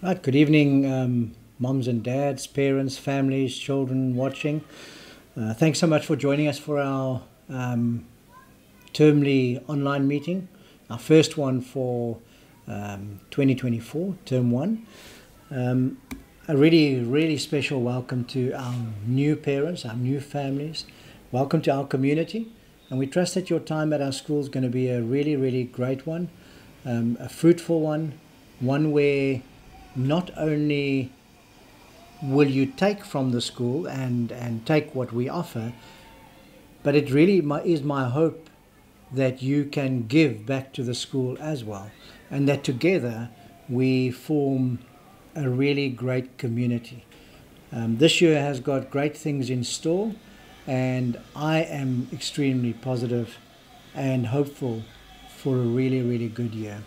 Right, good evening, moms and dads, parents, families, children watching. Thanks so much for joining us for our termly online meeting, our first one for 2024, term one. A really special welcome to our new parents, our new families. Welcome to our community. And we trust that your time at our school is going to be a really great one, a fruitful one where not only will you take from the school and take what we offer, but it really is my hope that you can give back to the school as well, and that together we form a really great community. This year has got great things in store, and I am extremely positive and hopeful for a really good year.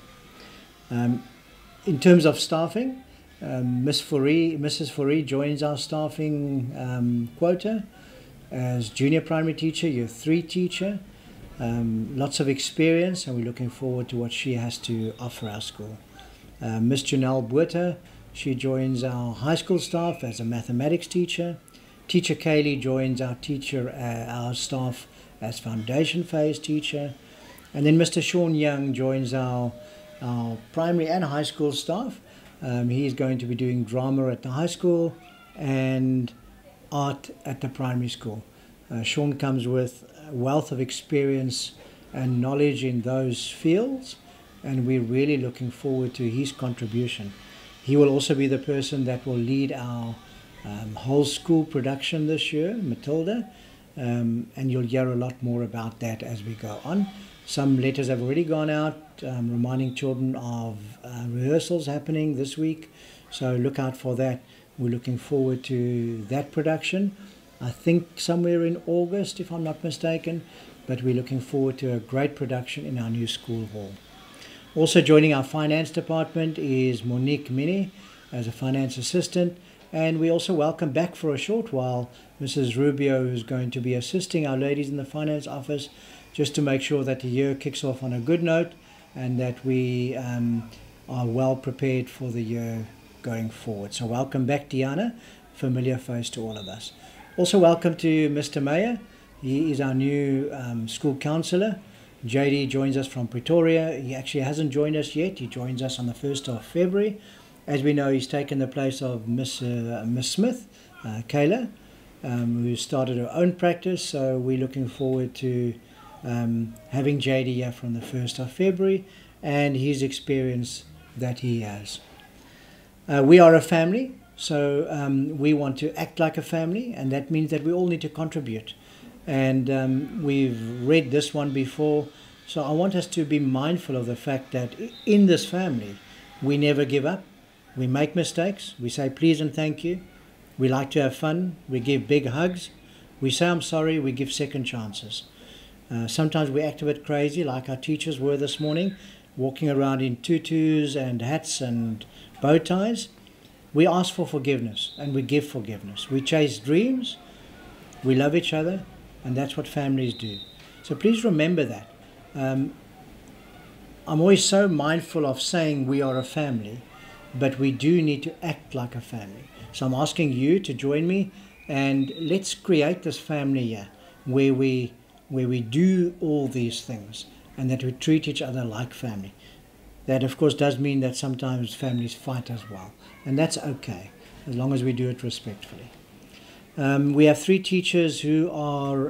In terms of staffing, Mrs. Fourie joins our staffing quota as junior primary teacher, year 3 teacher. Lots of experience, and we're looking forward to what she has to offer our school. Miss Janelle Buerta, she joins our high school staff as a mathematics teacher. Teacher Kaylee joins our staff as foundation phase teacher. And then Mr. Sean Young joins our primary and high school staff. He's going to be doing drama at the high school and art at the primary school. Sean comes with a wealth of experience and knowledge in those fields, and we're really looking forward to his contribution. He will also be the person that will lead our whole school production this year, Matilda, and you'll hear a lot more about that as we go on. Some letters have already gone out reminding children of rehearsals happening this week, so look out for that. We're looking forward to that production. I think somewhere in August, if I'm not mistaken, but we're looking forward to a great production in our new school hall. Also joining our finance department is Monique Mini as a finance assistant, and we also welcome back for a short while Mrs. Rubio, who's going to be assisting our ladies in the finance office just to make sure that the year kicks off on a good note and that we are well prepared for the year going forward. So welcome back, Diana, familiar face to all of us. Also welcome to Mr. Mayer. He is our new school counsellor. JD joins us from Pretoria. He actually hasn't joined us yet. He joins us on the 1st of February. As we know, he's taken the place of Miss Smith, Kayla, who started her own practice. So we're looking forward to having JD here from the 1st of February and his experience that he has. We are a family, so we want to act like a family, and that means that we all need to contribute. And we've read this one before, so I want us to be mindful of the fact that in this family, we never give up. We make mistakes. We say please and thank you. We like to have fun. We give big hugs. We say I'm sorry. We give second chances. Sometimes we act a bit crazy, like our teachers were this morning, walking around in tutus and hats and bow ties. We ask for forgiveness and we give forgiveness. We chase dreams. We love each other. And that's what families do. So please remember that. I'm always so mindful of saying we are a family, but we do need to act like a family. So I'm asking you to join me, and let's create this family here where we do all these things and that we treat each other like family. That of course does mean that sometimes families fight as well, and that's okay as long as we do it respectfully. We have 3 teachers who are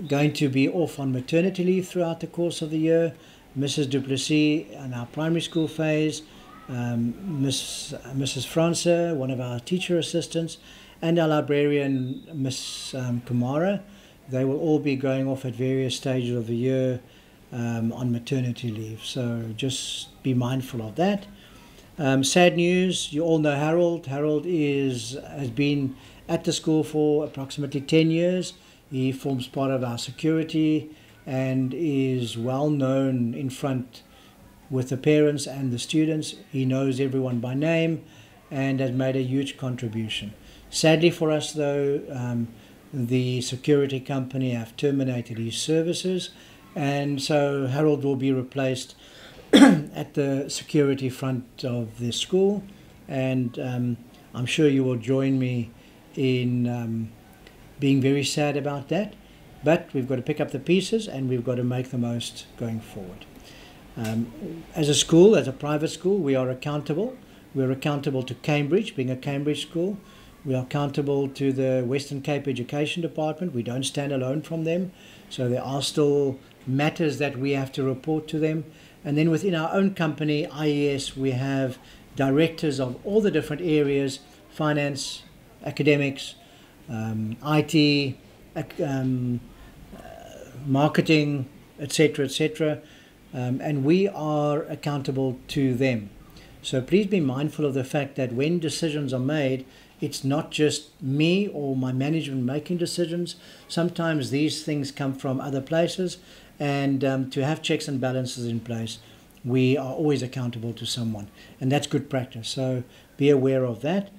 going to be off on maternity leave throughout the course of the year. Mrs. Duplessis in our primary school phase, Mrs. Franca, one of our teacher assistants, and our librarian, Miss Kumara. They will all be going off at various stages of the year on maternity leave, so just be mindful of that. Sad news, you all know Harold. Harold has been at the school for approximately 10 years. He forms part of our security and is well known in front with the parents and the students. He knows everyone by name and has made a huge contribution. Sadly for us though, the security company have terminated his services, and so Harold will be replaced at the security front of the school, and I'm sure you will join me in being very sad about that. But we've got to pick up the pieces and we've got to make the most going forward. As a school, as a private school, we are accountable. We're accountable to Cambridge, being a Cambridge school. We are accountable to the Western Cape Education Department. We don't stand alone from them. So there are still matters that we have to report to them. And then within our own company, IES, we have directors of all the different areas: finance, academics, IT, marketing, etc., etc. And we are accountable to them. So please be mindful of the fact that when decisions are made, it's not just me or my management making decisions. Sometimes these things come from other places, and to have checks and balances in place, we are always accountable to someone, and that's good practice. So be aware of that.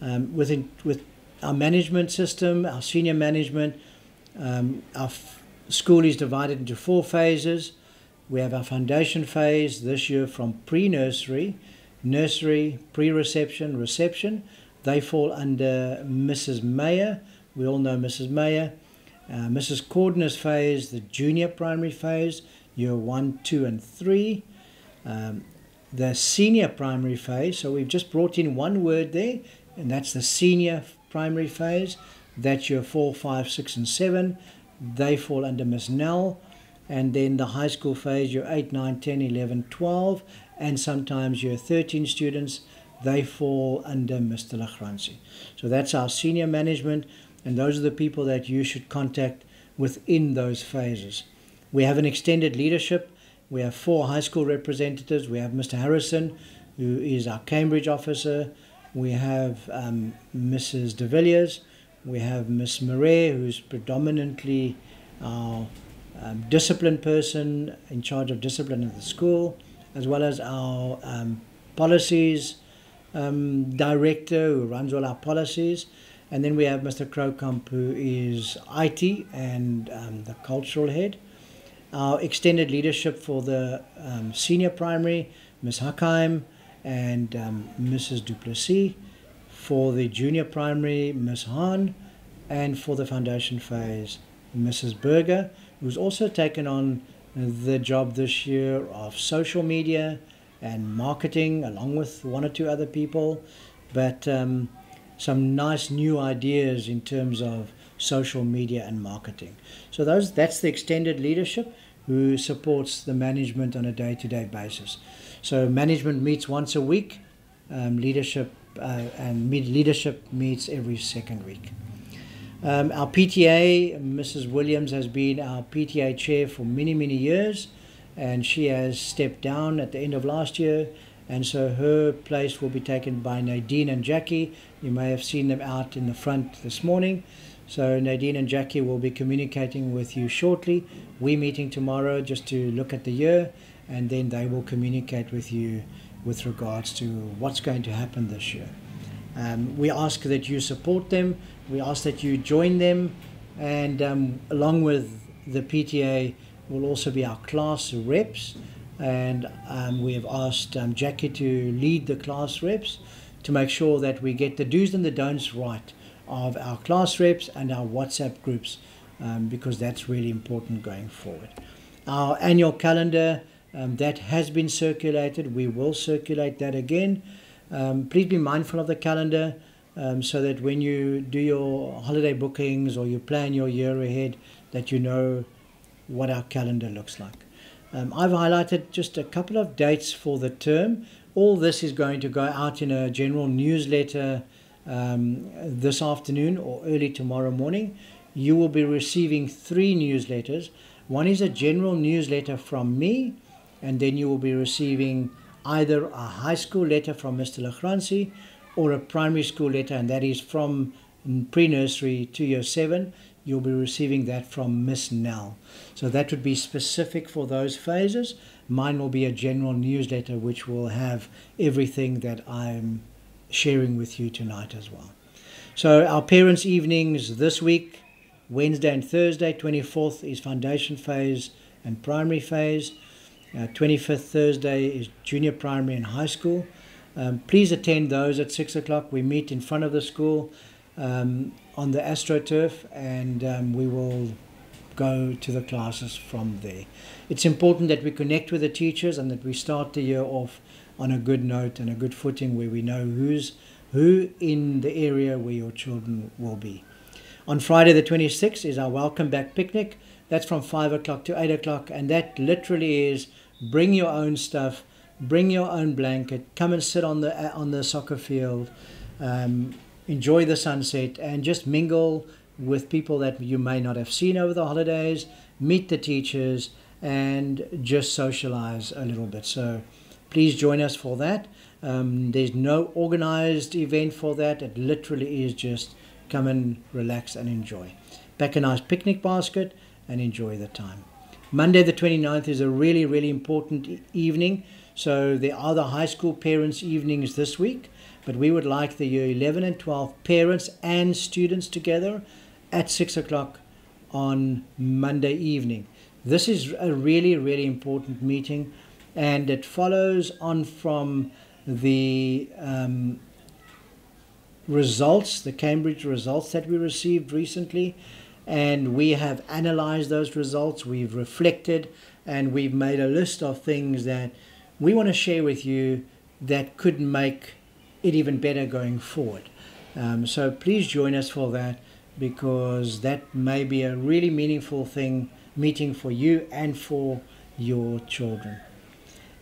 With our management system, our senior management, our school is divided into 4 phases. We have our foundation phase this year from pre-nursery, nursery, pre-reception, reception. They fall under Mrs. Mayer. We all know Mrs. Mayer. Mrs. Cordner's phase, the junior primary phase, year 1, 2, and 3. The senior primary phase, so we've just brought in one word there, and that's the senior primary phase. That's year 4, 5, 6, and 7. They fall under Miss Nell. And then the high school phase, year 8, 9, 10, 11, 12, and sometimes year 13 students, they fall under Mr. Lachransi. So that's our senior management, and those are the people that you should contact within those phases. We have an extended leadership. We have 4 high school representatives. We have Mr. Harrison, who is our Cambridge officer. We have Mrs. De Villiers. We have Miss Marais, who's predominantly our discipline person in charge of discipline at the school, as well as our policies director who runs all our policies. And then we have Mr. Krokkamp, who is IT and the cultural head. Our extended leadership for the senior primary, Ms. Hackheim and Mrs. Duplessis. For the junior primary, Ms. Hahn. And for the foundation phase, Mrs. Berger, who's also taken on the job this year of social media and marketing, along with 1 or 2 other people. But some nice new ideas in terms of social media and marketing. So that's the extended leadership who supports the management on a day-to-day basis. So management meets once a week, leadership meets every second week. Our PTA, Mrs. Williams, has been our PTA chair for many, many years, and she has stepped down at the end of last year, and so her place will be taken by Nadine and Jackie. You may have seen them out in the front this morning. So Nadine and Jackie will be communicating with you shortly. We're meeting tomorrow just to look at the year, and then they will communicate with you with regards to what's going to happen this year. We ask that you support them. We ask that you join them, and along with the PTA will also be our class reps, and we have asked Jackie to lead the class reps to make sure that we get the do's and the don'ts right of our class reps and our WhatsApp groups, because that's really important going forward. Our annual calendar, that has been circulated. We will circulate that again. Please be mindful of the calendar, so that when you do your holiday bookings or you plan your year ahead, that you know what our calendar looks like. I've highlighted just a couple of dates for the term. All this is going to go out in a general newsletter this afternoon or early tomorrow morning. You will be receiving 3 newsletters. One is a general newsletter from me, and then you will be receiving either a high school letter from Mr. Lachransi or a primary school letter, and that is from pre-nursery to year 7. You'll be receiving that from Miss Nell. So that would be specific for those phases. Mine will be a general newsletter which will have everything that I'm sharing with you tonight as well. So our parents' evenings this week, Wednesday and Thursday, 24th is foundation phase and primary phase. 25th Thursday is junior primary and high school. Please attend those at 6 o'clock. We meet in front of the school on the AstroTurf, and we will go to the classes from there. It's important that we connect with the teachers and that we start the year off on a good note and a good footing where we know who in the area where your children will be. On Friday the 26th is our welcome back picnic. That's from 5 o'clock to 8 o'clock, and that literally is bring your own stuff, bring your own blanket, come and sit on the soccer field, enjoy the sunset, and just mingle with people that you may not have seen over the holidays, meet the teachers, and just socialize a little bit. So please join us for that. There's no organized event for that. It literally is just come and relax and enjoy. Pack a nice picnic basket and enjoy the time. Monday the 29th is a really, really important evening. So there are the high school parents' evenings this week, but we would like the year 11 and 12 parents and students together at 6 o'clock on Monday evening. This is a really, really important meeting, and it follows on from the results, the Cambridge results that we received recently, and we have analyzed those results, we've reflected, and we've made a list of things that we want to share with you that could make it even better going forward. So please join us for that, because that may be a really meaningful meeting for you and for your children.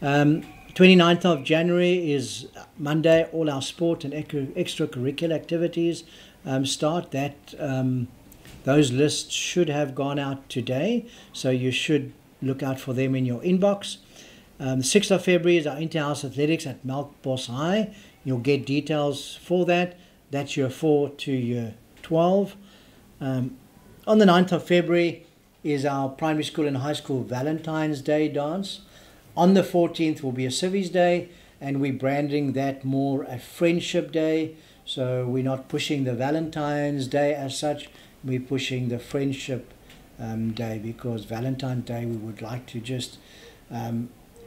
29th of January is Monday. All our sport and extracurricular activities start. Those lists should have gone out today, so you should look out for them in your inbox. 6th of February is our inter-house athletics at Melkbos High. You'll get details for that. That's year 4 to year 12. On the 9th of February is our primary school and high school Valentine's Day dance. On the 14th will be a Civvies Day, and we're branding that more a Friendship Day. So we're not pushing the Valentine's Day as such, we're pushing the Friendship Day, because Valentine's Day we would like to just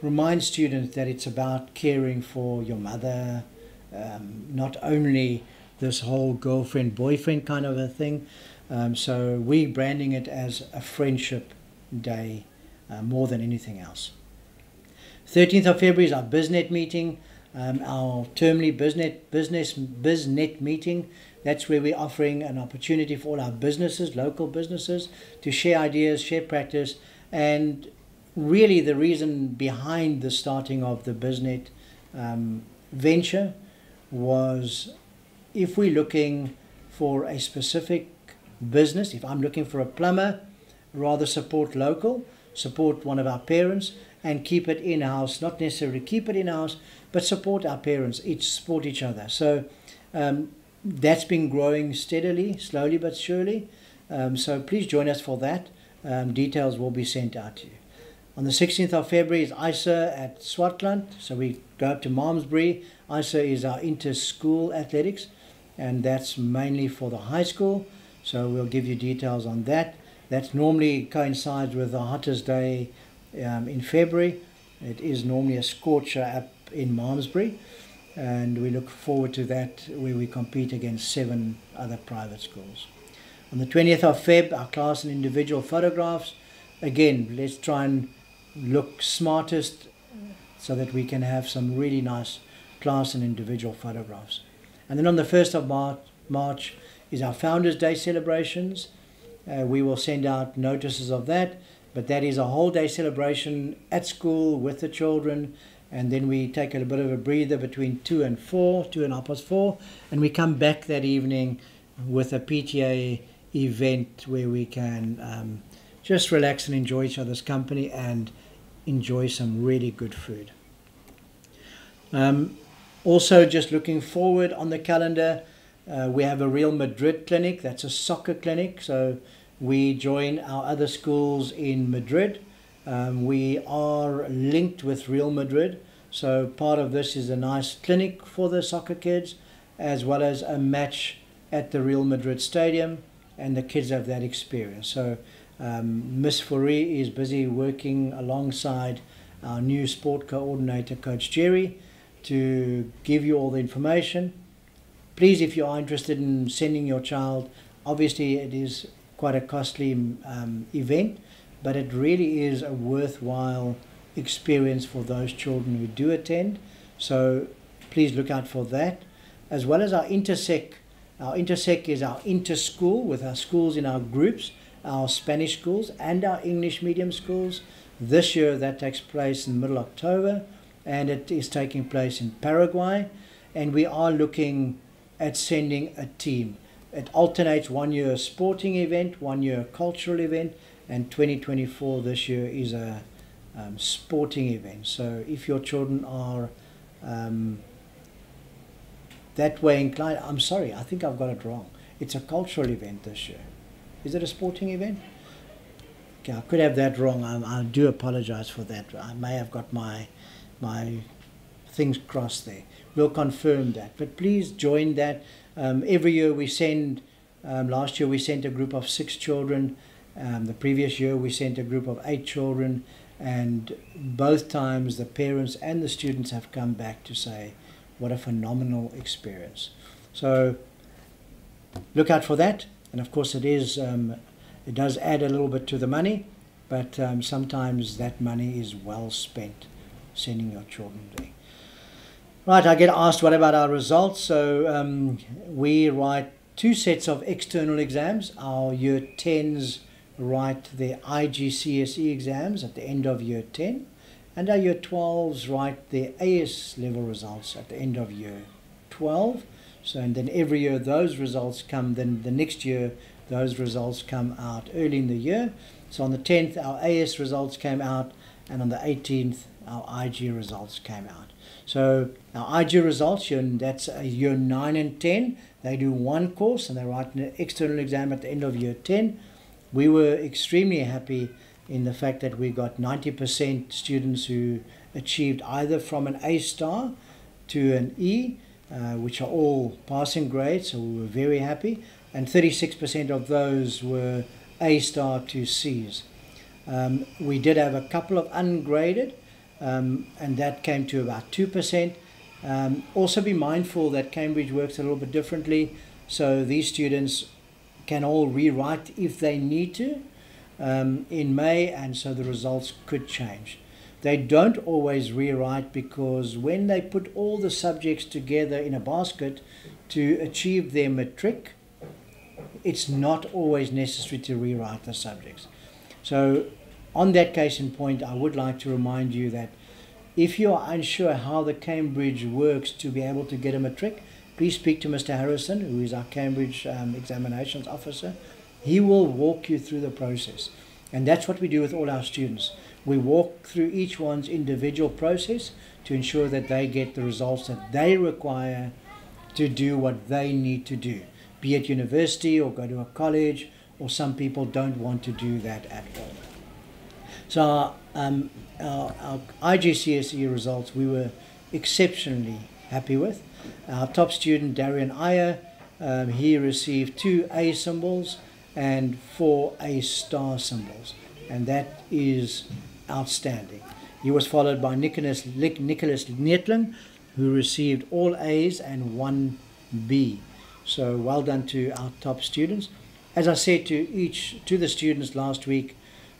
remind students that it's about caring for your mother, not only this whole girlfriend-boyfriend kind of a thing. So we're branding it as a Friendship Day more than anything else. 13th of February is our BizNet meeting, our termly BizNet meeting. That's where we're offering an opportunity for all our businesses, local businesses, to share ideas, share practice, and really the reason behind the starting of the BizNet venture was, if we're looking for a specific business, if I'm looking for a plumber, rather support local, support one of our parents, and keep it in-house. Not necessarily keep it in-house, but support our parents, support each other. So that's been growing steadily, slowly but surely. So please join us for that. Details will be sent out to you. On the 16th of February is ISA at Swartland. So we go up to Malmesbury. ISA is our inter-school athletics, and that's mainly for the high school. So we'll give you details on that. That normally coincides with the hottest day in February. It is normally a scorcher up in Malmesbury, and we look forward to that, where we compete against 7 other private schools. On the 20th of Feb, our class and individual photographs. Again, let's try and look smartest so that we can have some really nice class and individual photographs. And then on the 1st of March is our Founders Day celebrations. We will send out notices of that, but that is a whole day celebration at school with the children, and then we take a bit of a breather between 2 and 4, and we come back that evening with a PTA event where we can just relax and enjoy each other's company and enjoy some really good food. Also, just looking forward on the calendar, we have a Real Madrid clinic. That's a soccer clinic. So we join our other schools in Madrid. We are linked with Real Madrid. So part of this is a nice clinic for the soccer kids, as well as a match at the Real Madrid Stadium, and the kids have that experience. So Miss Fourie is busy working alongside our new sport coordinator, Coach Jerry, to give you all the information. Please, if you are interested in sending your child, obviously it is quite a costly event, but it really is a worthwhile experience for those children who do attend. So please look out for that, as well as our Intersec. Our Intersec is our inter-school with our schools in our groups, our Spanish schools and our English medium schools. This year that takes place in middle October, and it is taking place in Paraguay, and we are looking at sending a team. It alternates 1 year a sporting event, 1 year a cultural event, and 2024 this year is a sporting event. So if your children are that way inclined, I'm sorry, I think I've got it wrong. It's a cultural event this year. Is it a sporting event? Okay, I could have that wrong. I do apologize for that. I may have got my things crossed there. We'll confirm that. But please join that. Every year we send, last year we sent a group of 6 children. The previous year we sent a group of 8 children. And both times the parents and the students have come back to say, what a phenomenal experience. So look out for that. And of course it is, it does add a little bit to the money, but sometimes that money is well spent sending your children there. Right, I get asked what about our results. So we write 2 sets of external exams. Our year 10s write their IGCSE exams at the end of year 10, and our year 12s write their AS level results at the end of year 12. So, and then every year those results come, then the next year those results come out early in the year. So on the 10th our AS results came out, and on the 18th our IG results came out. So our IG results, that's year 9 and 10, they do 1 course and they write an external exam at the end of year 10. We were extremely happy in the fact that we got 90% students who achieved either from an A star to an E, which are all passing grades, so we were very happy, and 36% of those were A star to C's. We did have a couple of ungraded, and that came to about 2%. Also be mindful that Cambridge works a little bit differently, so these students can all rewrite if they need to in May, and so the results could change. They don't always rewrite, because when they put all the subjects together in a basket to achieve their matric, it's not always necessary to rewrite the subjects. So on that case in point, I would like to remind you that if you are unsure how the Cambridge works to be able to get a matric, please speak to Mr. Harrison, who is our Cambridge examinations officer. He will walk you through the process. And that's what we do with all our students. We walk through each one's individual process to ensure that they get the results that they require to do what they need to do, be it university or go to a college, or some people don't want to do that at all. So our IGCSE results we were exceptionally happy with. Our top student, Darian Iyer, he received 2 A symbols and 4 A star symbols, and that is outstanding. He was followed by Nicholas Netlin, who received all A's and 1 B. So well done to our top students. As I said to the students last week,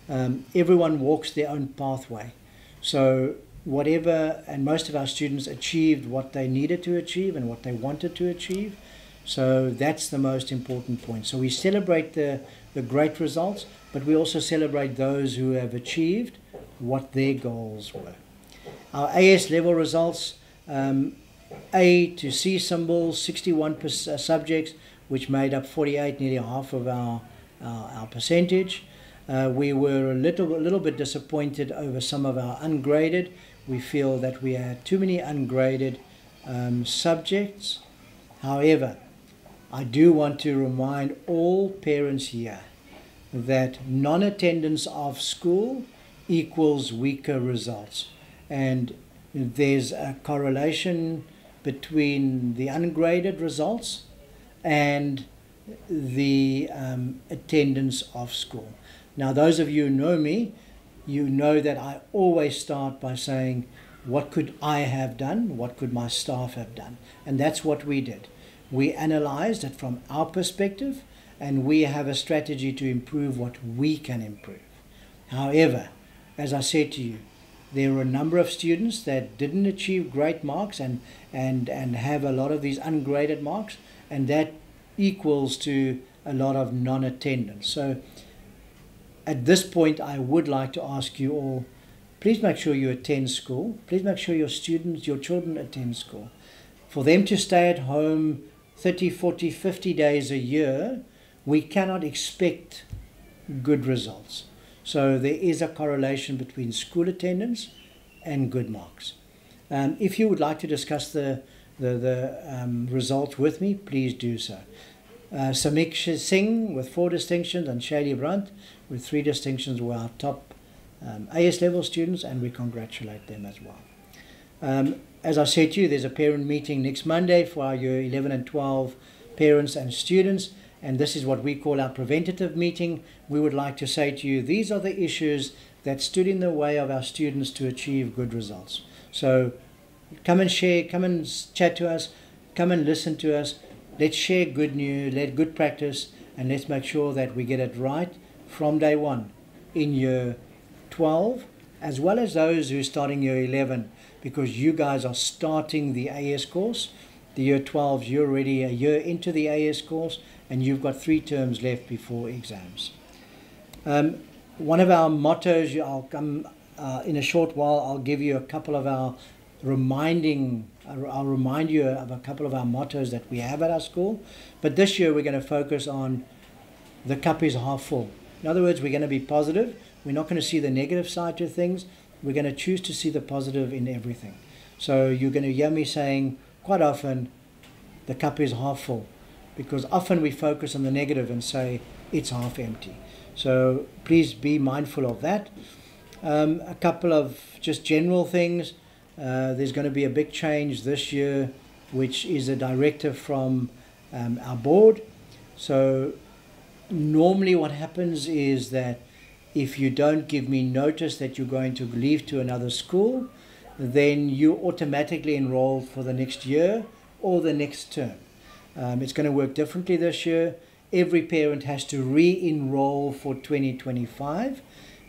everyone walks their own pathway. So whatever, and most of our students achieved what they needed to achieve and what they wanted to achieve. So that's the most important point. So we celebrate the great results, but we also celebrate those who have achieved what their goals were. Our AS level results, A to C symbols, 61 subjects, which made up 48, nearly half of our percentage. We were a little bit disappointed over some of our ungraded. We feel that we had too many ungraded subjects. However, I do want to remind all parents here that non-attendance of school equals weaker results, and there's a correlation between the ungraded results and the attendance of school. Now, those of you who know me, you know that I always start by saying, what could I have done? What could my staff have done? And that's what we did. We analyzed it from our perspective, and we have a strategy to improve what we can improve. However, as I said to you, there were a number of students that didn't achieve great marks and have a lot of these ungraded marks, and that equals to a lot of non-attendance. So at this point, I would like to ask you all, please make sure you attend school. Please make sure your students, your children attend school. For them to stay at home 30, 40, 50 days a year, we cannot expect good results. So there is a correlation between school attendance and good marks. If you would like to discuss the results with me, please do so. Samik Singh with 4 distinctions and Shaylee Brandt with 3 distinctions were our top AS level students, and we congratulate them as well. As I said to you, there's a parent meeting next Monday for our year 11 and 12 parents and students, and this is what we call our preventative meeting. We would like to say to you, these are the issues that stood in the way of our students to achieve good results. So come and share, come and chat to us, come and listen to us. Let's share good news, let good practice, and let's make sure that we get it right from day one in year 12, as well as those who are starting year 11, because you guys are starting the AS course. The year 12s, you're already a year into the AS course, and you've got 3 terms left before exams. One of our mottos, I'll come in a short while, I'll give you a couple of our I'll remind you of a couple of our mottos that we have at our school. But this year we're going to focus on the cup is half full. In other words, we're going to be positive. We're not going to see the negative side to things. We're going to choose to see the positive in everything. So you're going to hear me saying quite often, the cup is half full, because often we focus on the negative and say it's half empty. So please be mindful of that. A couple of just general things. There's going to be a big change this year, which is a directive from our board. So normally what happens is that if you don't give me notice that you're going to leave to another school, then you automatically enroll for the next year or the next term. It's going to work differently this year. Every parent has to re-enroll for 2025.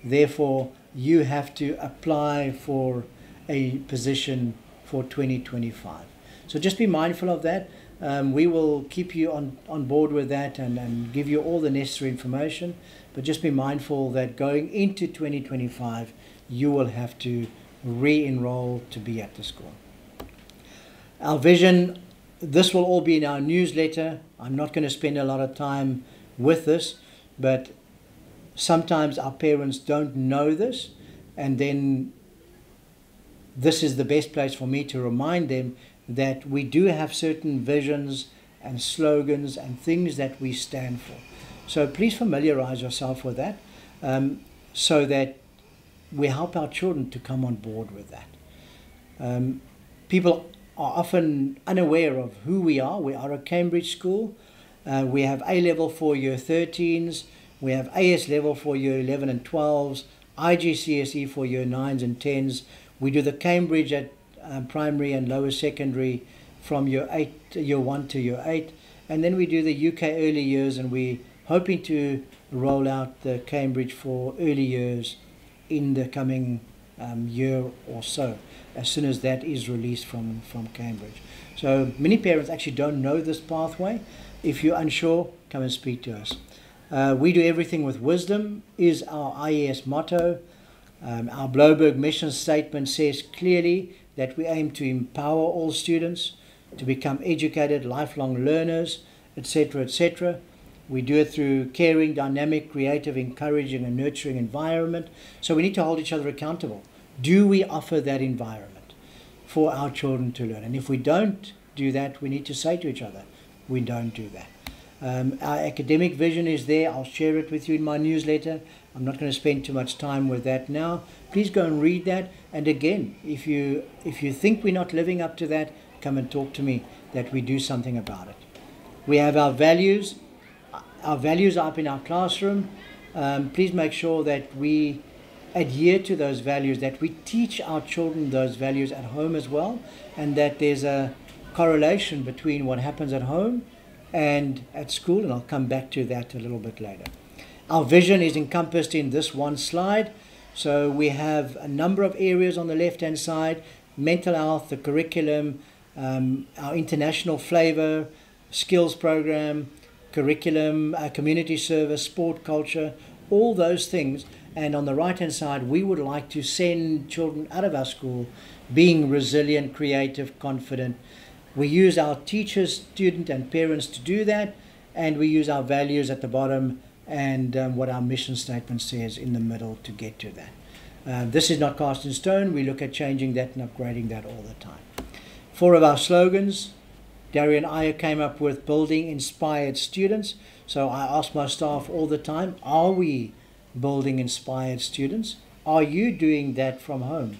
Therefore, you have to apply for a position for 2025. So just be mindful of that. We will keep you on board with that and give you all the necessary information. But just be mindful that going into 2025, you will have to re-enroll to be at the school. Our vision, this will all be in our newsletter. I'm not going to spend a lot of time with this, but sometimes our parents don't know this, and then this is the best place for me to remind them that we do have certain visions and slogans and things that we stand for. So please familiarize yourself with that, so that we help our children to come on board with that. People are often unaware of who we are. We are a Cambridge school. We have A level for year 13s. We have AS level for year 11 and 12s. IGCSE for year 9s and 10s. We do the Cambridge at primary and lower secondary from year 1 to year 8. And then we do the UK early years, and we're hoping to roll out the Cambridge for early years in the coming year or so, as soon as that is released from Cambridge. So many parents actually don't know this pathway. If you're unsure, come and speak to us. We do everything with wisdom is our IES motto. Our Bloberg mission statement says clearly that we aim to empower all students to become educated, lifelong learners, etc., etc. We do it through caring, dynamic, creative, encouraging, and nurturing environment. So we need to hold each other accountable. Do we offer that environment for our children to learn? And if we don't do that, we need to say to each other, we don't do that. Our academic vision is there. I'll share it with you in my newsletter. I'm not going to spend too much time with that now. Please go and read that. And again, if you think we're not living up to that, come and talk to me, that we do something about it. We have our values. Our values are up in our classroom. Please make sure that we adhere to those values, that we teach our children those values at home as well, and that there's a correlation between what happens at home and at school, and I'll come back to that a little bit later. Our vision is encompassed in this one slide. So we have a number of areas on the left-hand side: mental health, the curriculum, our international flavor, skills program, curriculum, community service, sport culture, all those things. And on the right-hand side, we would like to send children out of our school being resilient, creative, confident. We use our teachers, student, and parents to do that, and we use our values at the bottom and what our mission statement says in the middle to get to that. This is not cast in stone. We look at changing that and upgrading that all the time. 4 of our slogans, Darian Iyer came up with: building inspired students. So I ask my staff all the time, are we building inspired students? Are you doing that from home?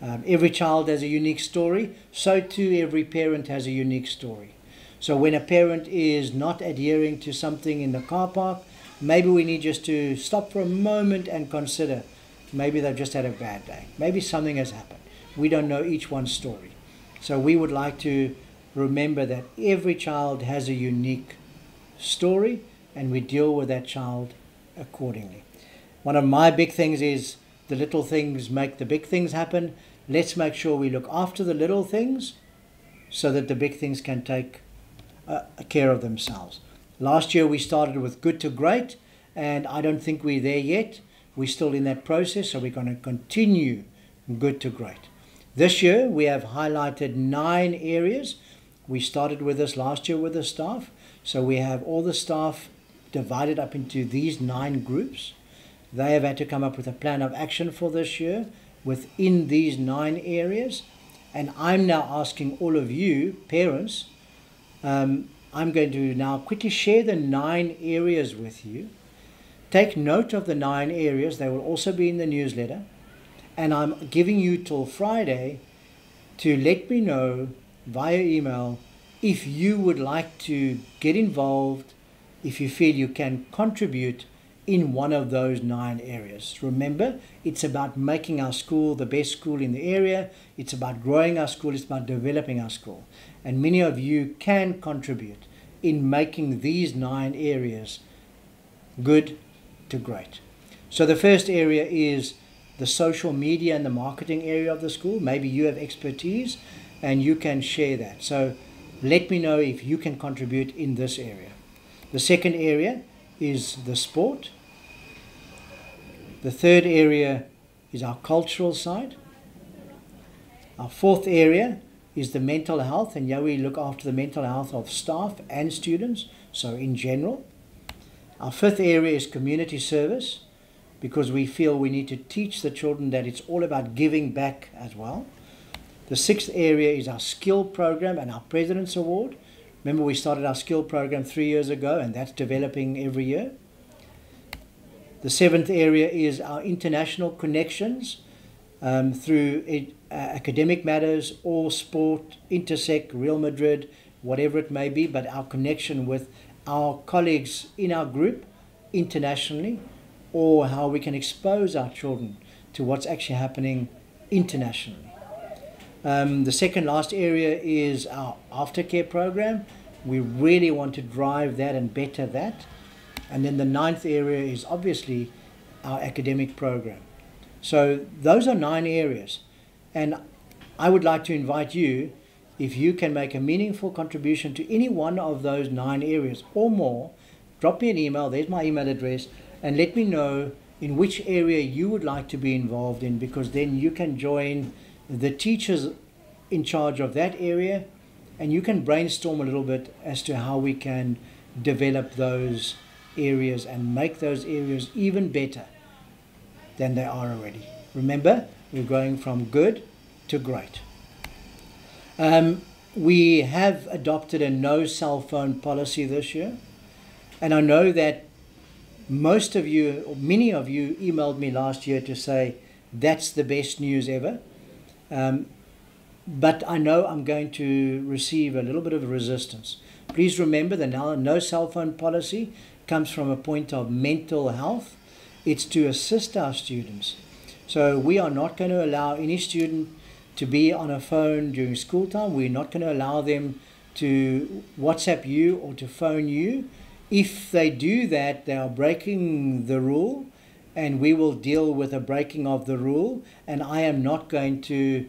Every child has a unique story, so too every parent has a unique story. So when a parent is not adhering to something in the car park, maybe we need just to stop for a moment and consider, maybe they've just had a bad day. Maybe something has happened. We don't know each one's story. So we would like to remember that every child has a unique story, and we deal with that child accordingly. One of my big things is the little things make the big things happen. Let's make sure we look after the little things so that the big things can take care of themselves. Last year we started with good to great, and I don't think we're there yet. We're still in that process, so we're going to continue good to great. This year we have highlighted 9 areas. We started with this last year with the staff, so we have all the staff divided up into these 9 groups. They have had to come up with a plan of action for this year within these 9 areas, and I'm now asking all of you parents, I'm going to now quickly share the 9 areas with you. Take note of the 9 areas. They will also be in the newsletter. And I'm giving you till Friday to let me know via email if you would like to get involved, if you feel you can contribute in one of those 9 areas. Remember, it's about making our school the best school in the area. It's about growing our school. It's about developing our school. And many of you can contribute in making these 9 areas good to great. So the first area is the social media and the marketing area of the school. Maybe you have expertise and you can share that. So let me know if you can contribute in this area. The second area is the sport. The third area is our cultural side. Our fourth area is the mental health, and here we look after the mental health of staff and students, so in general. Our fifth area is community service, because we feel we need to teach the children that it's all about giving back as well. The sixth area is our skill program and our President's Award. Remember, we started our skill program 3 years ago, and that's developing every year. The seventh area is our international connections through academic matters, all sport, Intersect, Real Madrid, whatever it may be, but our connection with our colleagues in our group internationally, or how we can expose our children to what's actually happening internationally. The second last area is our aftercare program. We really want to drive that and better that. And then the ninth area is obviously our academic program. So those are 9 areas. And I would like to invite you, if you can make a meaningful contribution to any one of those 9 areas or more, drop me an email, there's my email address, and let me know in which area you would like to be involved in, because then you can join the teachers in charge of that area, and you can brainstorm a little bit as to how we can develop those areas and make those areas even better than they are already. Remember, we're going from good to great. We have adopted a no cell phone policy this year, and I know that most of you, or many of you, emailed me last year to say that's the best news ever. But I know I'm going to receive a little bit of resistance. Please remember the no cell phone policy comes from a point of mental health, It's to assist our students. So we are not going to allow any student to be on a phone during school time. We're not going to allow them to WhatsApp you or to phone you. If they do that, they are breaking the rule, and we will deal with a breaking of the rule. And I am not going to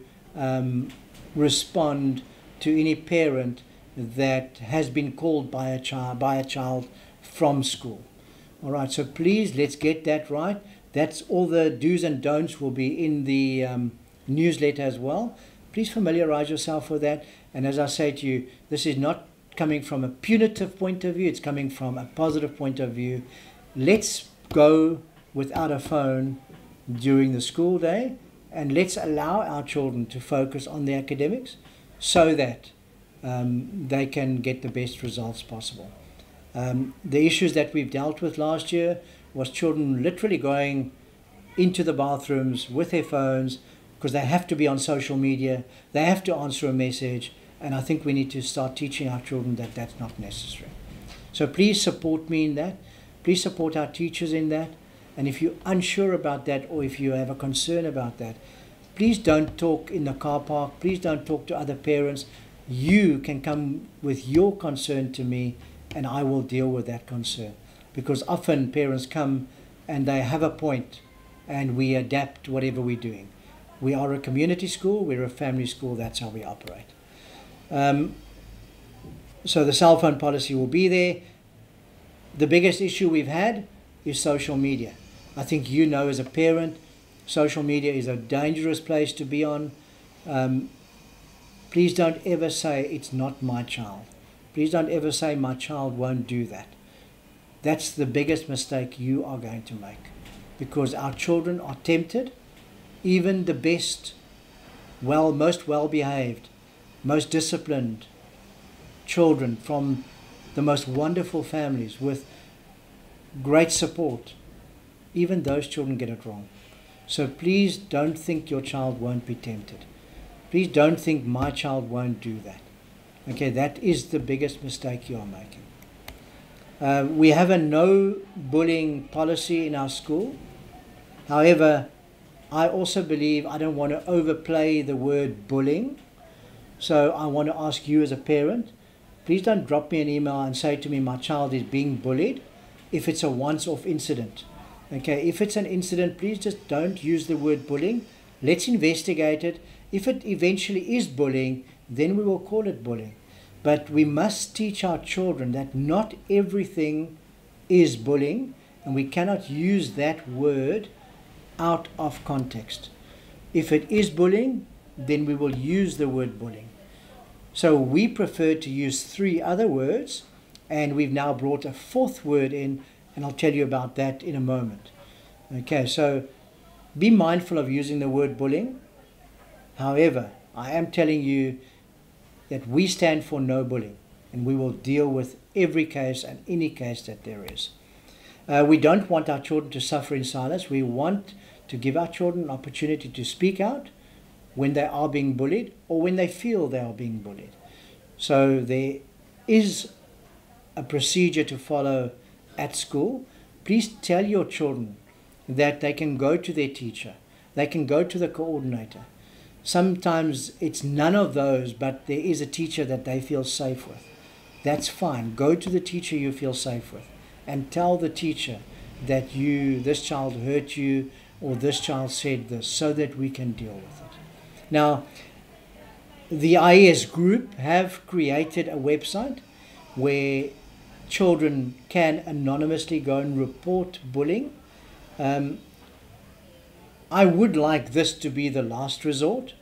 respond to any parent that has been called by a child from school. All right, so please, let's get that right. That's all. The do's and don'ts will be in the newsletter as well. Please familiarize yourself with that. And as I say to you, this is not coming from a punitive point of view. It's coming from a positive point of view. Let's go without a phone during the school day, and let's allow our children to focus on their academics so that they can get the best results possible. The issues that we've dealt with last year was children literally going into the bathrooms with their phones because they have to be on social media, they have to answer a message, and I think we need to start teaching our children that that's not necessary. So please support me in that. Please support our teachers in that. And if you're unsure about that, or if you have a concern about that, please don't talk in the car park. Please don't talk to other parents. You can come with your concern to me, and I will deal with that concern. Because often parents come and they have a point, and we adapt whatever we're doing. We are a community school, we're a family school, that's how we operate. So the cell phone policy will be there. The biggest issue we've had is social media. I think you know as a parent, social media is a dangerous place to be on. Please don't ever say it's not my child. Please don't ever say my child won't do that. That's the biggest mistake you are going to make, because our children are tempted. Even the best, most well-behaved, most disciplined children from the most wonderful families with great support, even those children get it wrong. So please don't think your child won't be tempted. Please don't think my child won't do that. Okay, that is the biggest mistake you are making. We have a no bullying policy in our school. However, I also believe I don't want to overplay the word bullying. So I want to ask you as a parent, please don't drop me an email and say to me my child is being bullied if it's a once-off incident. Okay, if it's an incident, please just don't use the word bullying. Let's investigate it. If it eventually is bullying, then we will call it bullying. But we must teach our children that not everything is bullying, and we cannot use that word out of context. If it is bullying, then we will use the word bullying. So we prefer to use 3 other words, and we've now brought a 4th word in, and I'll tell you about that in a moment. Okay, so be mindful of using the word bullying. However, I am telling you that we stand for no bullying, and we will deal with every case and any case that there is. We don't want our children to suffer in silence. We want to give our children an opportunity to speak out when they are being bullied or when they feel they are being bullied. So there is a procedure to follow at school. Please tell your children that they can go to their teacher, they can go to the coordinator. Sometimes it's none of those, but there is a teacher that they feel safe with. That's fine. Go to the teacher you feel safe with and tell the teacher that this child hurt you or this child said this, so that we can deal with it. Now, the IES group have created a website where children can anonymously go and report bullying. I would like this to be the last resort,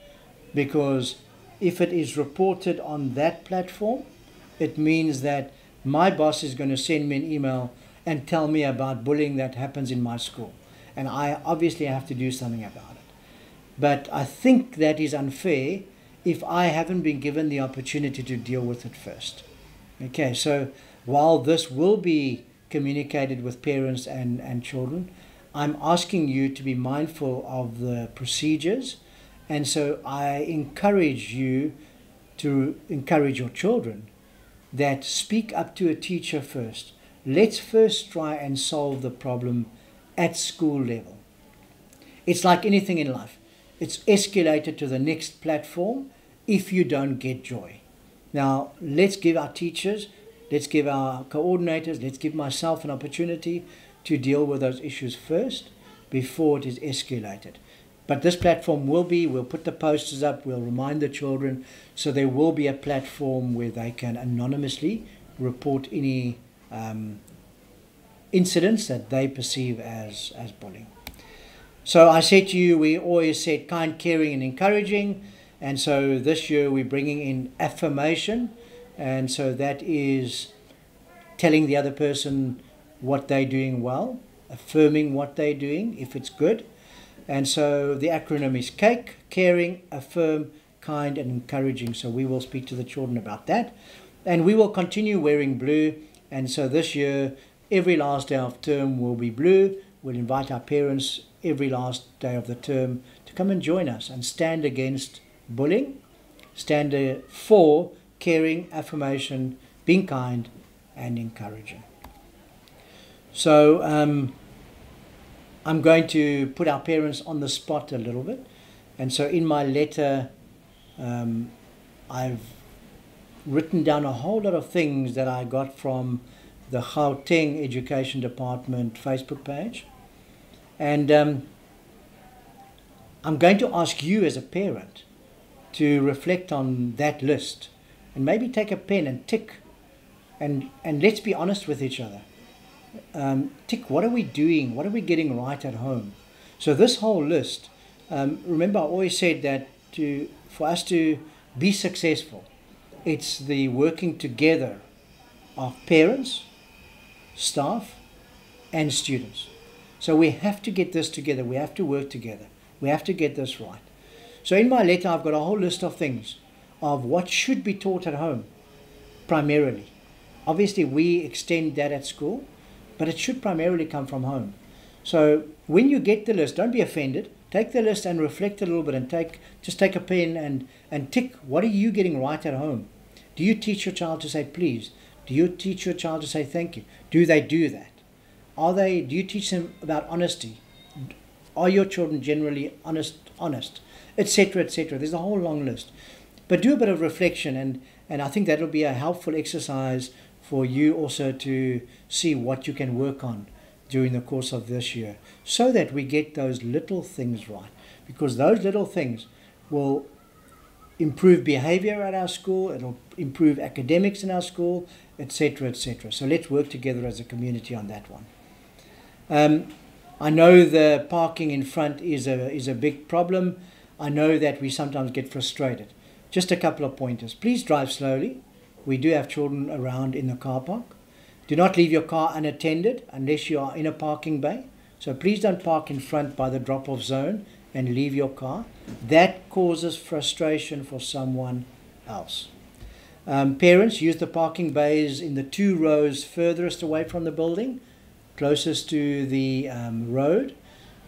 because if it is reported on that platform, it means that my boss is going to send me an email and tell me about bullying that happens in my school. And I obviously have to do something about it. But I think that is unfair if I haven't been given the opportunity to deal with it first. Okay, so while this will be communicated with parents and children, I'm asking you to be mindful of the procedures. And so I encourage you to encourage your children that speak up to a teacher first. Let's first try and solve the problem at school level. It's like anything in life. It's escalated to the next platform if you don't get joy. Now, let's give our teachers, let's give our coordinators, let's give myself an opportunity to deal with those issues first before it is escalated. But this platform we'll put the posters up, we'll remind the children, so there will be a platform where they can anonymously report any incidents that they perceive as bullying. So I said to you, we always said kind, caring and encouraging. And so this year we're bringing in affirmation. And so that is telling the other person what they're doing well, affirming what they're doing if it's good. And so the acronym is CAKE, caring, affirm, kind and encouraging. So we will speak to the children about that. And we will continue wearing blue. And so this year, every last day of term will be blue. We'll invite our parents every last day of the term to come and join us and stand against bullying, stand for caring, affirmation, being kind and encouraging. So I'm going to put our parents on the spot a little bit. And so in my letter, I've written down a whole lot of things that I got from the Gauteng Education Department Facebook page. And I'm going to ask you as a parent to reflect on that list and maybe take a pen and tick and let's be honest with each other. Tick, what are we doing? What are we getting right at home? So this whole list, remember I always said that for us to be successful, it's the working together of parents, staff and students. So we have to get this together. We have to work together. We have to get this right. So in my letter, I've got a whole list of things of what should be taught at home, primarily. Obviously, we extend that at school, but it should primarily come from home. So when you get the list, don't be offended. Take the list and reflect a little bit and just take a pen and tick, what are you getting right at home? Do you teach your child to say please? Do you teach your child to say thank you? Do they do that? Do you teach them about honesty? Are your children generally honest, etc., etc.? There's a whole long list. But do a bit of reflection, and I think that'll be a helpful exercise for you also to see what you can work on during the course of this year, so that we get those little things right. Because those little things will improve behavior at our school, it'll improve academics in our school, etc., etc. So let's work together as a community on that one. I know the parking in front is a big problem. I know that we sometimes get frustrated. Just a couple of pointers. Please drive slowly. We do have children around in the car park. Do not leave your car unattended unless you are in a parking bay. So please don't park in front by the drop-off zone and leave your car. That causes frustration for someone else. Parents, use the parking bays in the 2 rows furthest away from the building, closest to the road.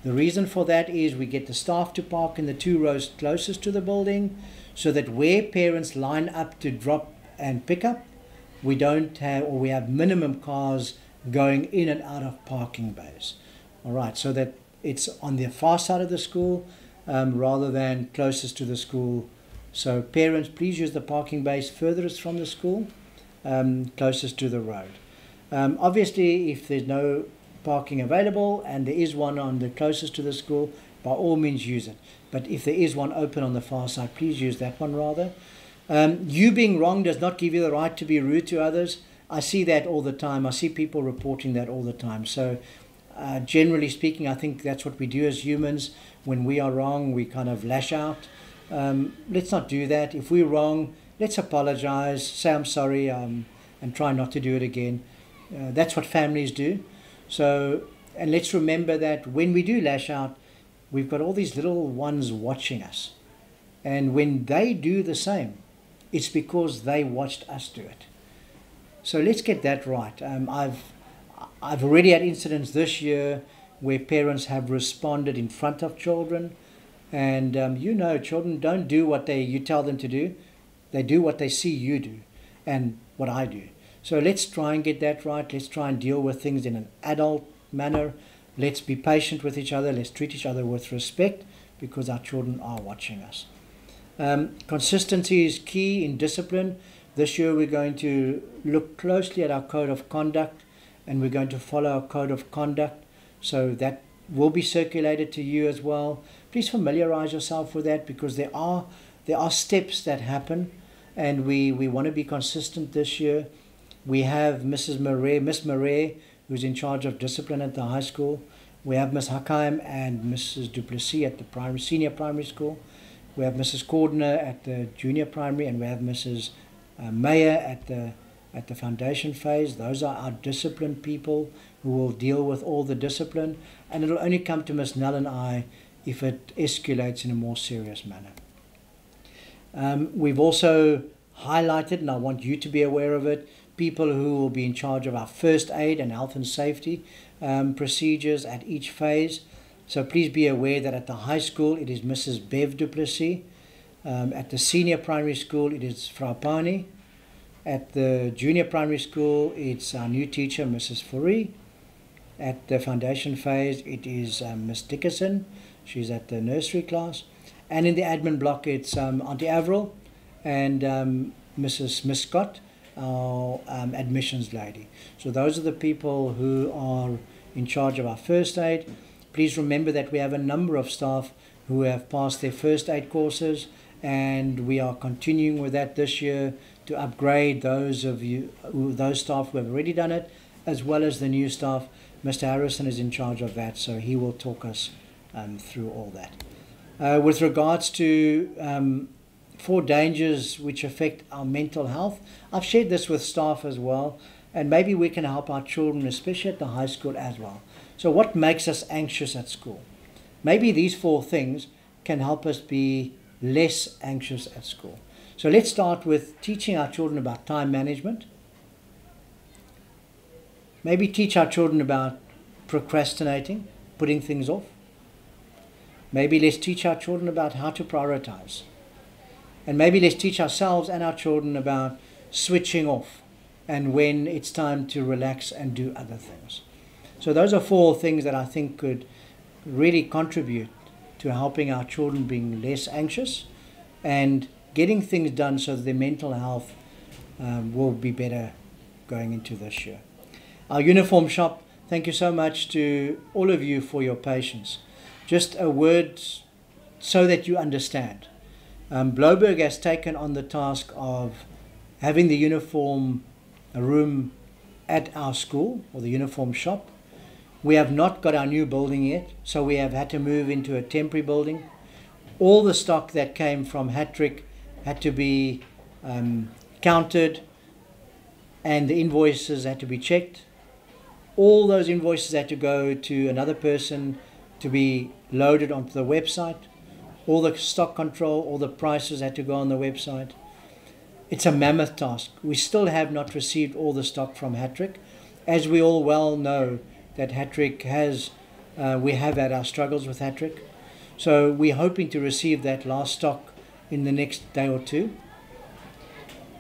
The reason for that is we get the staff to park in the 2 rows closest to the building, so that where parents line up to drop and pick up, we have minimum cars going in and out of parking bays. All right, so that it's on the far side of the school rather than closest to the school. So parents, please use the parking bays furthest from the school, closest to the road. Obviously, if there's no parking available and there is one on the closest to the school, by all means use it. But if there is one open on the far side, please use that one rather. You being wrong does not give you the right to be rude to others. I see that all the time. I see people reporting that all the time. So generally speaking, I think that's what we do as humans. When we are wrong, we kind of lash out. Let's not do that. If we're wrong, let's apologize, say I'm sorry, and try not to do it again. That's what families do. So, and let's remember that when we do lash out, we've got all these little ones watching us. And when they do the same, it's because they watched us do it. So let's get that right. I've already had incidents this year where parents have responded in front of children. And children don't do what you tell them to do. They do what they see you do and what I do. So let's try and get that right. Let's try and deal with things in an adult manner. Let's be patient with each other. Let's treat each other with respect, because our children are watching us. Consistency is key in discipline. This year we're going to look closely at our code of conduct, and we're going to follow our code of conduct. So that will be circulated to you as well. Please familiarize yourself with that, because there are steps that happen, and we want to be consistent this year. We have Miss Marais, who's in charge of discipline at the high school. We have Miss Hackheim and Mrs. Duplessis at the senior primary school. We have Mrs. Cordner at the junior primary, and we have Mrs. Mayer at the foundation phase. Those are our discipline people who will deal with all the discipline, and it'll only come to Miss Nell and I if it escalates in a more serious manner. We've also highlighted, and I want you to be aware of it, people who will be in charge of our first aid and health and safety procedures at each phase. So please be aware that at the high school it is Mrs. Bev Duplessis. At the senior primary school it is Frau Pani. At the junior primary school it's our new teacher, Mrs. Fourie. At the foundation phase it is Miss Dickerson. She's at the nursery class. And in the admin block it's Auntie Avril and Mrs. Miss Scott, our admissions lady. So those are the people who are in charge of our first aid. Please remember that we have a number of staff who have passed their first aid courses, and we are continuing with that this year to upgrade those staff who have already done it, as well as the new staff. Mr. Harrison is in charge of that, so he will talk us through all that. With regards to 4 dangers which affect our mental health, I've shared this with staff as well, and maybe we can help our children, especially at the high school as well. So what makes us anxious at school? Maybe these 4 things can help us be less anxious at school. So let's start with teaching our children about time management. Maybe teach our children about procrastinating, putting things off. Maybe let's teach our children about how to prioritize. And maybe let's teach ourselves and our children about switching off and when it's time to relax and do other things. So those are 4 things that I think could really contribute to helping our children being less anxious and getting things done so that their mental health will be better going into this year. Our uniform shop, thank you so much to all of you for your patience. Just a word so that you understand. Bloberg has taken on the task of having the uniform room at our school, or the uniform shop. We have not got our new building yet, so we have had to move into a temporary building. All the stock that came from Hattrick had to be counted, and the invoices had to be checked. All those invoices had to go to another person to be loaded onto the website. All the stock control, all the prices had to go on the website. It's a mammoth task. We still have not received all the stock from Hattrick. As we all well know, that Hattrick we have had our struggles with Hattrick. So we're hoping to receive that last stock in the next day or 2.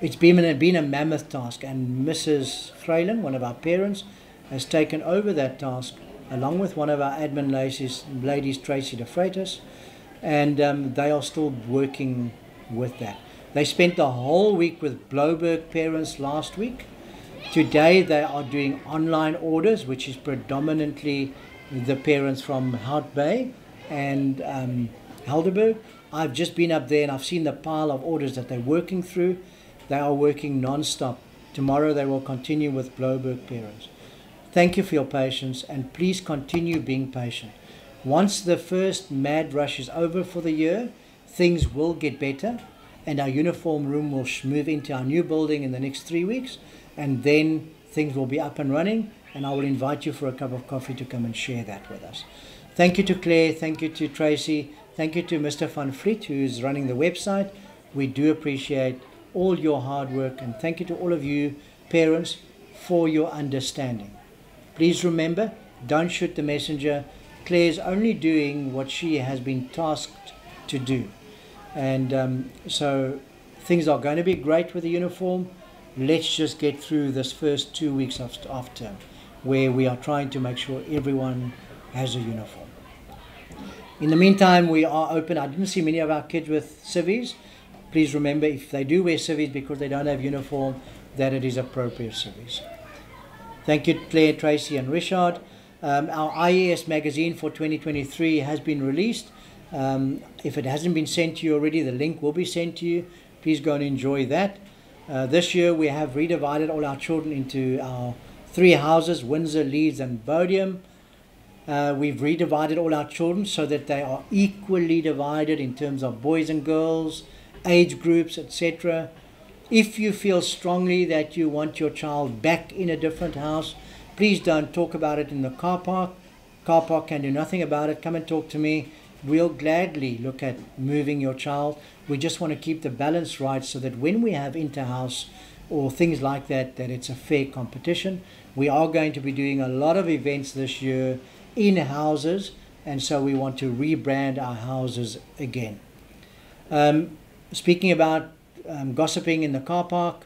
It's been a mammoth task, and Mrs. Freyland, one of our parents, has taken over that task along with one of our admin ladies, Tracy de Freitas, and they are still working with that. They spent the whole week with Bloberg parents last week. Today they are doing online orders, which is predominantly the parents from Hout Bay and Helderberg. I've just been up there and I've seen the pile of orders that they're working through. They are working non-stop. Tomorrow they will continue with Bloberg parents. Thank you for your patience, and please continue being patient. Once the first mad rush is over for the year, things will get better, and our uniform room will move into our new building in the next 3 weeks, and then things will be up and running, and I will invite you for a cup of coffee to come and share that with us. Thank you to Claire, thank you to Tracy, thank you to Mr. Van Vliet, who is running the website. We do appreciate all your hard work, and thank you to all of you parents for your understanding. Please remember, don't shoot the messenger. Claire's only doing what she has been tasked to do. And so things are going to be great with the uniform. Let's just get through this first 2 weeks of term, where we are trying to make sure everyone has a uniform. In the meantime, we are open. I didn't see many of our kids with civvies. Please remember, if they do wear civvies because they don't have uniform, that it is appropriate civvies. Thank you, Claire, Tracy, and Richard. Our IES magazine for 2023 has been released. If it hasn't been sent to you already, the link will be sent to you. Please go and enjoy that. This year, we have redivided all our children into our 3 houses, Windsor, Leeds, and Bodiam. We've redivided all our children so that they are equally divided in terms of boys and girls, age groups, etc. If you feel strongly that you want your child back in a different house, please don't talk about it in the car park. Car park can do nothing about it. Come and talk to me. We'll gladly look at moving your child. We just want to keep the balance right so that when we have inter-house or things like that, that it's a fair competition. We are going to be doing a lot of events this year in houses, and so we want to rebrand our houses again. Speaking about gossiping in the car park,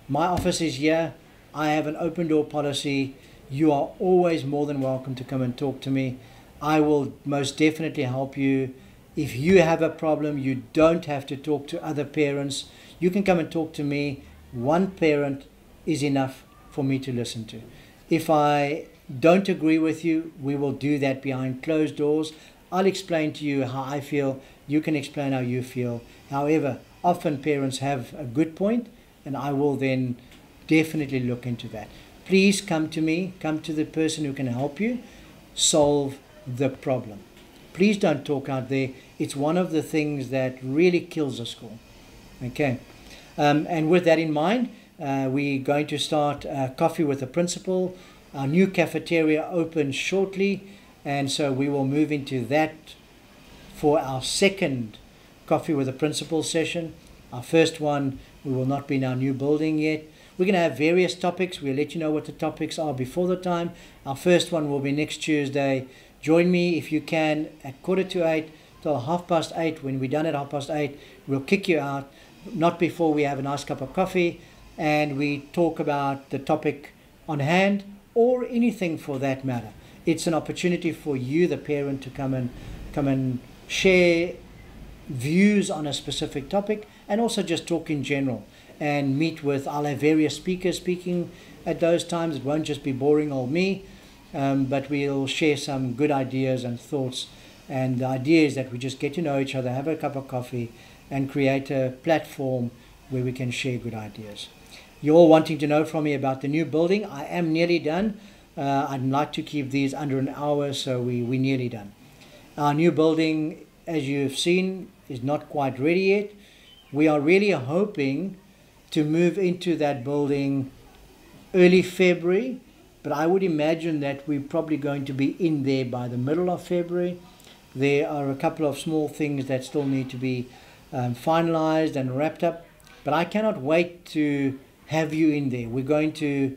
my office is here. I have an open door policy. You are always more than welcome to come and talk to me. I will most definitely help you. If you have a problem, you don't have to talk to other parents. You can come and talk to me. One parent is enough for me to listen to. If I don't agree with you, we will do that behind closed doors. I'll explain to you how I feel. You can explain how you feel. However, often parents have a good point, and I will then definitely look into that. Please come to me. Come to the person who can help you solve the problem. Please don't talk out there. It's one of the things that really kills a school. Okay. And with that in mind, we're going to start Coffee with the Principal. Our new cafeteria opens shortly, and so we will move into that for our second Coffee with the Principal session. Our first one, we will not be in our new building yet. We're going to have various topics. We'll let you know what the topics are before the time. Our first one will be next Tuesday. Join me if you can at 7:45 till 8:30. When we're done at 8:30, we'll kick you out. Not before we have a nice cup of coffee and we talk about the topic on hand or anything for that matter. It's an opportunity for you, the parent, to come and share views on a specific topic, and also just talk in general and meet with. I'll have various speakers speaking at those times. It won't just be boring old me. But we'll share some good ideas and thoughts, and the idea is that we just get to know each other, have a cup of coffee, and create a platform where we can share good ideas. You're all wanting to know from me about the new building. I am nearly done. I'd like to keep these under an hour, so we're nearly done. Our new building, as you've seen, is not quite ready yet. We are really hoping to move into that building early February, but I would imagine that we're probably going to be in there by the middle of February. There are a couple of small things that still need to be finalized and wrapped up, but I cannot wait to have you in there. We're going to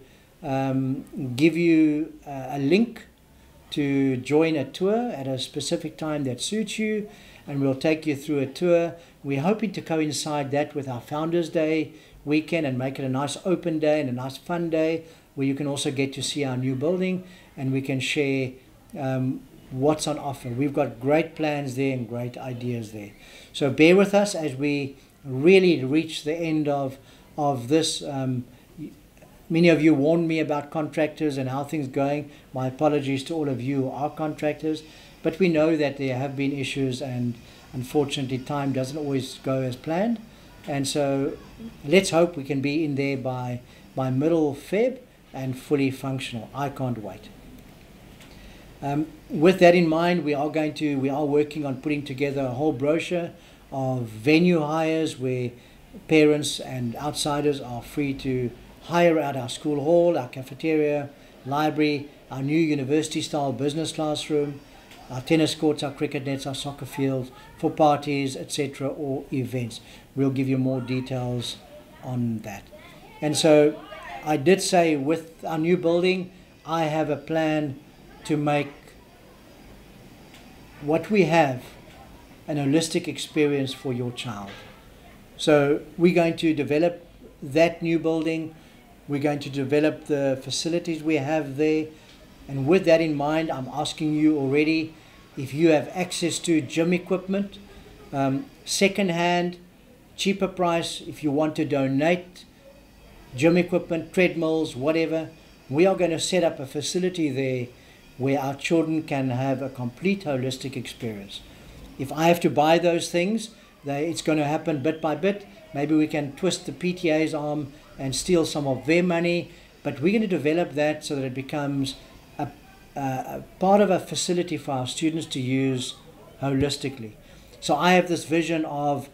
give you a link to join a tour at a specific time that suits you, and we'll take you through a tour. We're hoping to coincide that with our Founders Day weekend and make it a nice open day and a nice fun day, where you can also get to see our new building and we can share what's on offer. We've got great plans there and great ideas there. So bear with us as we really reach the end of this. Many of you warned me about contractors and how things going. My apologies to all of you who are contractors, but we know that there have been issues, and unfortunately time doesn't always go as planned. And so let's hope we can be in there by middle Feb and fully functional. I can't wait. With that in mind, we are working on putting together a whole brochure of venue hires where parents and outsiders are free to hire out our school hall, our cafeteria, library, our new university-style business classroom, our tennis courts, our cricket nets, our soccer fields, for parties, etc., or events. We'll give you more details on that. And so I did say, with our new building, I have a plan to make what we have an holistic experience for your child. So we're going to develop that new building. We're going to develop the facilities we have there. And with that in mind, I'm asking you already if you have access to gym equipment, second hand, cheaper price, if you want to donate gym equipment, treadmills, whatever. We are going to set up a facility there where our children can have a complete holistic experience. If I have to buy those things, it's going to happen bit by bit. Maybe we can twist the PTA's arm and steal some of their money, but we're going to develop that so that it becomes a part of a facility for our students to use holistically. So I have this vision of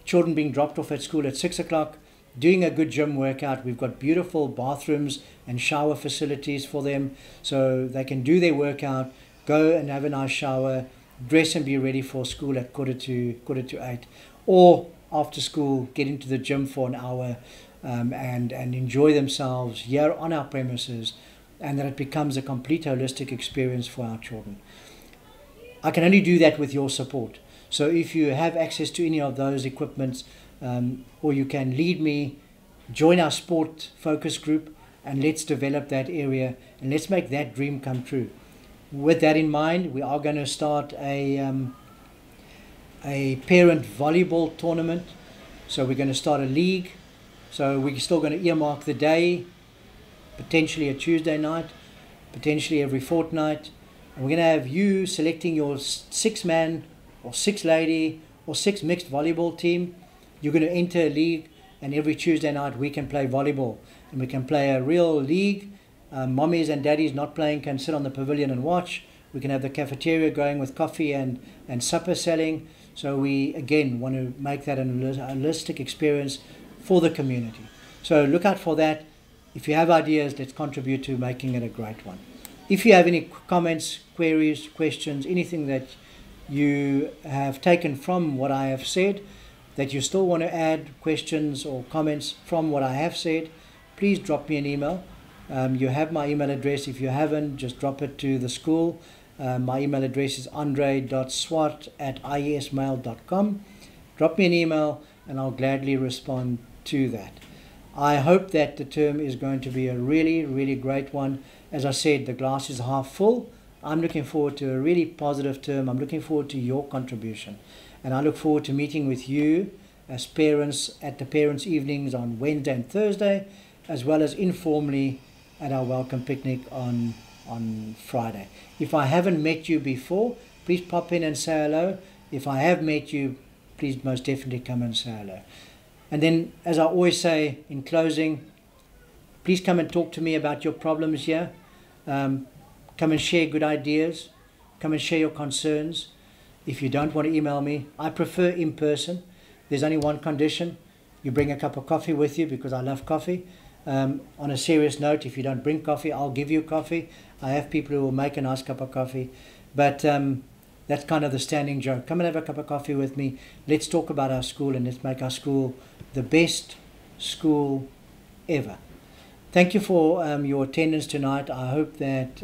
children being dropped off at school at 6 o'clock, doing a good gym workout. We've got beautiful bathrooms and shower facilities for them, so they can do their workout, go and have a nice shower, dress and be ready for school at quarter to 8, or after school get into the gym for an hour and enjoy themselves here on our premises, and that it becomes a complete holistic experience for our children. I can only do that with your support. So if you have access to any of those equipments, or you can lead me, join our sport focus group, and let's develop that area and let's make that dream come true. With that in mind, we are going to start a parent volleyball tournament. So we're going to start a league. So we're still going to earmark the day, potentially a Tuesday night, potentially every fortnight. And we're going to have you selecting your 6-man or 6-lady or 6 mixed volleyball team. You're going to enter a league, and every Tuesday night we can play volleyball. And we can play a real league. Mommies and daddies not playing can sit on the pavilion and watch. We can have the cafeteria going with coffee and supper selling. So we, again, want to make that a holistic experience for the community. So look out for that. If you have ideas, let's contribute to making it a great one. If you have any comments, queries, questions, anything that you have taken from what I have said, that you still want to add questions or comments from what I have said, please drop me an email. You have my email address. If you haven't, just drop it to the school. My email address is andre.swart@iesmail.com. Drop me an email and I'll gladly respond to that. I hope that the term is going to be a really, really great one. As I said, the glass is half full. I'm looking forward to a really positive term. I'm looking forward to your contribution. And I look forward to meeting with you as parents at the parents' evenings on Wednesday and Thursday, as well as informally at our welcome picnic on Friday. If I haven't met you before, please pop in and say hello. If I have met you, please most definitely come and say hello. And then, as I always say in closing, please come and talk to me about your problems here. Come and share good ideas. Come and share your concerns. If you don't want to email me, I prefer in person. There's only one condition. You bring a cup of coffee with you, because I love coffee. On a serious note, if you don't bring coffee, I'll give you coffee. I have people who will make a nice cup of coffee. But that's kind of the standing joke. Come and have a cup of coffee with me. Let's talk about our school, and let's make our school the best school ever. Thank you for your attendance tonight. I hope that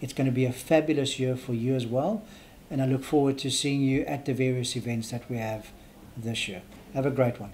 it's going to be a fabulous year for you as well. And I look forward to seeing you at the various events that we have this year. Have a great one.